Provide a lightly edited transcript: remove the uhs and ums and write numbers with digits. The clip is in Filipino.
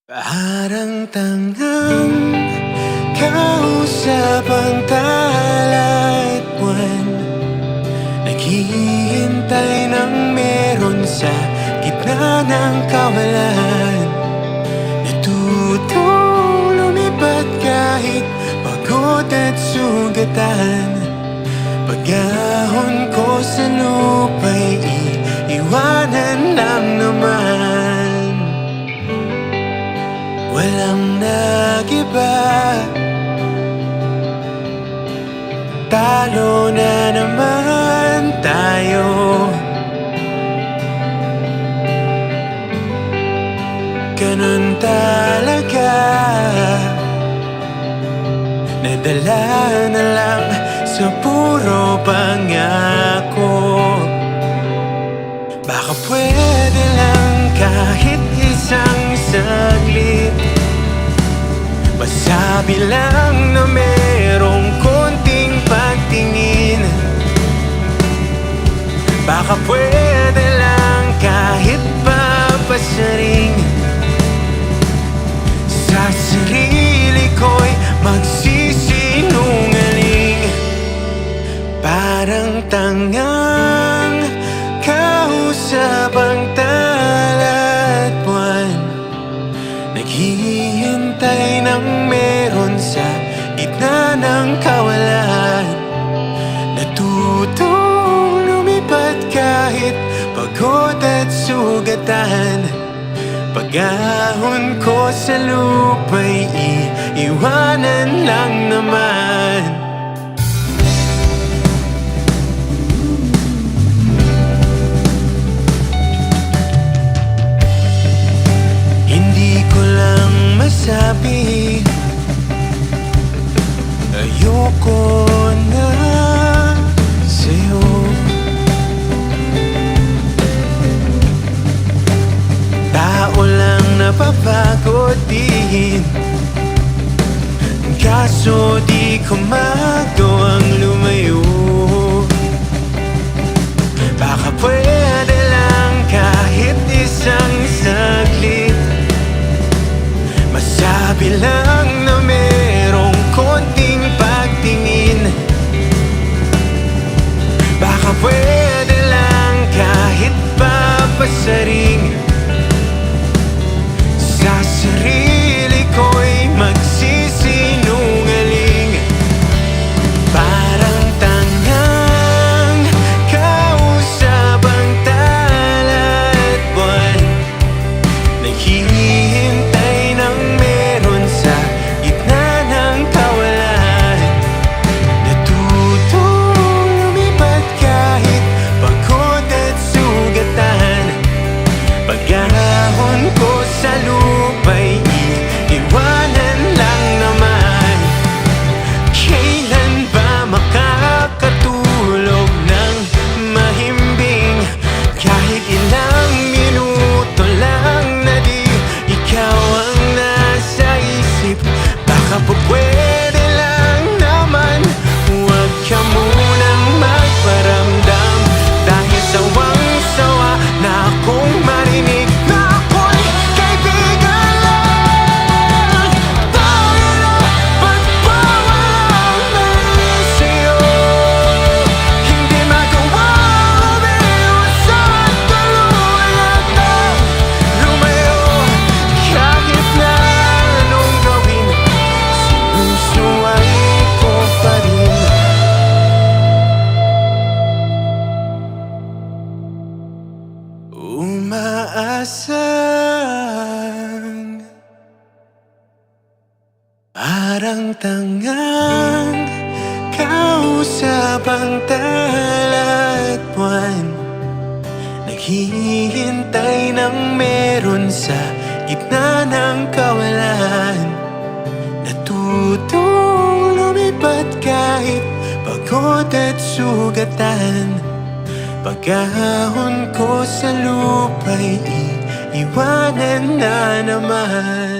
Parang tangang kausap ang tala at buwan, naghihintay ng meron sa gitna ng kawalan. Natutong lumipat kahit pagod at sugatan. Pag-ahon ko sa lupa'y iiwanan lang naman. Walang nag-iba, talo na naman tayo. Ganun talaga, nadala na lang sa puro pangako. Baka pwede lang kahit isang saglit, masabi lang na merong konting pagtingin. Baka pwede lang kahit papasaring, sa sarili ko'y magsisinungaling. Parang tangang kausap ang tala at buwan, naghihintay ng meron sa gitna ng kawalan. Natutong lumipat kahit pagod at sugatan. Pag-ahon ko sa lupa'y iiwanan lang naman. Hindi ko lang masabi, ayoko na sa'yo. Tao lang napapagod din, kaso di ko magawang lumayo. Baka pwede lang kahit isang saglit, masabi lang na merong konting pagtingin. Baka pwede lang kahit papasaring, sa sarili ko'y magsisinungaling. Parang tangang kausap ang tala at buwan, naghihintay ng meron sa gitna ng kawalan. Natutong lumipat kahit pagod at sugatan. Pag-ahon ko sa lupa'y iiwanan lang naman. Kailan ba makakatulog ng mahimbing, kahit ilang minuto lang na di ikaw ang nasa isip? Baka po pwede lang naman, huwag ka munang magparamdam, dahil sawang-sawa na akong marinig na ako'y kaibigan lang. Tayo na pagpawalan sa'yo, hindi magawa umiwas at tulungan na lumayo. Kahit na anong gawin, sinusuway ko pa rin. Umaasang parang tangang kausap ang tala at buwan, naghihintay ng meron sa gitna ng kawalan. Natutong lumipat kahit pagod at sugatan. Pag-ahon ko sa lupa'y iiwanan na naman.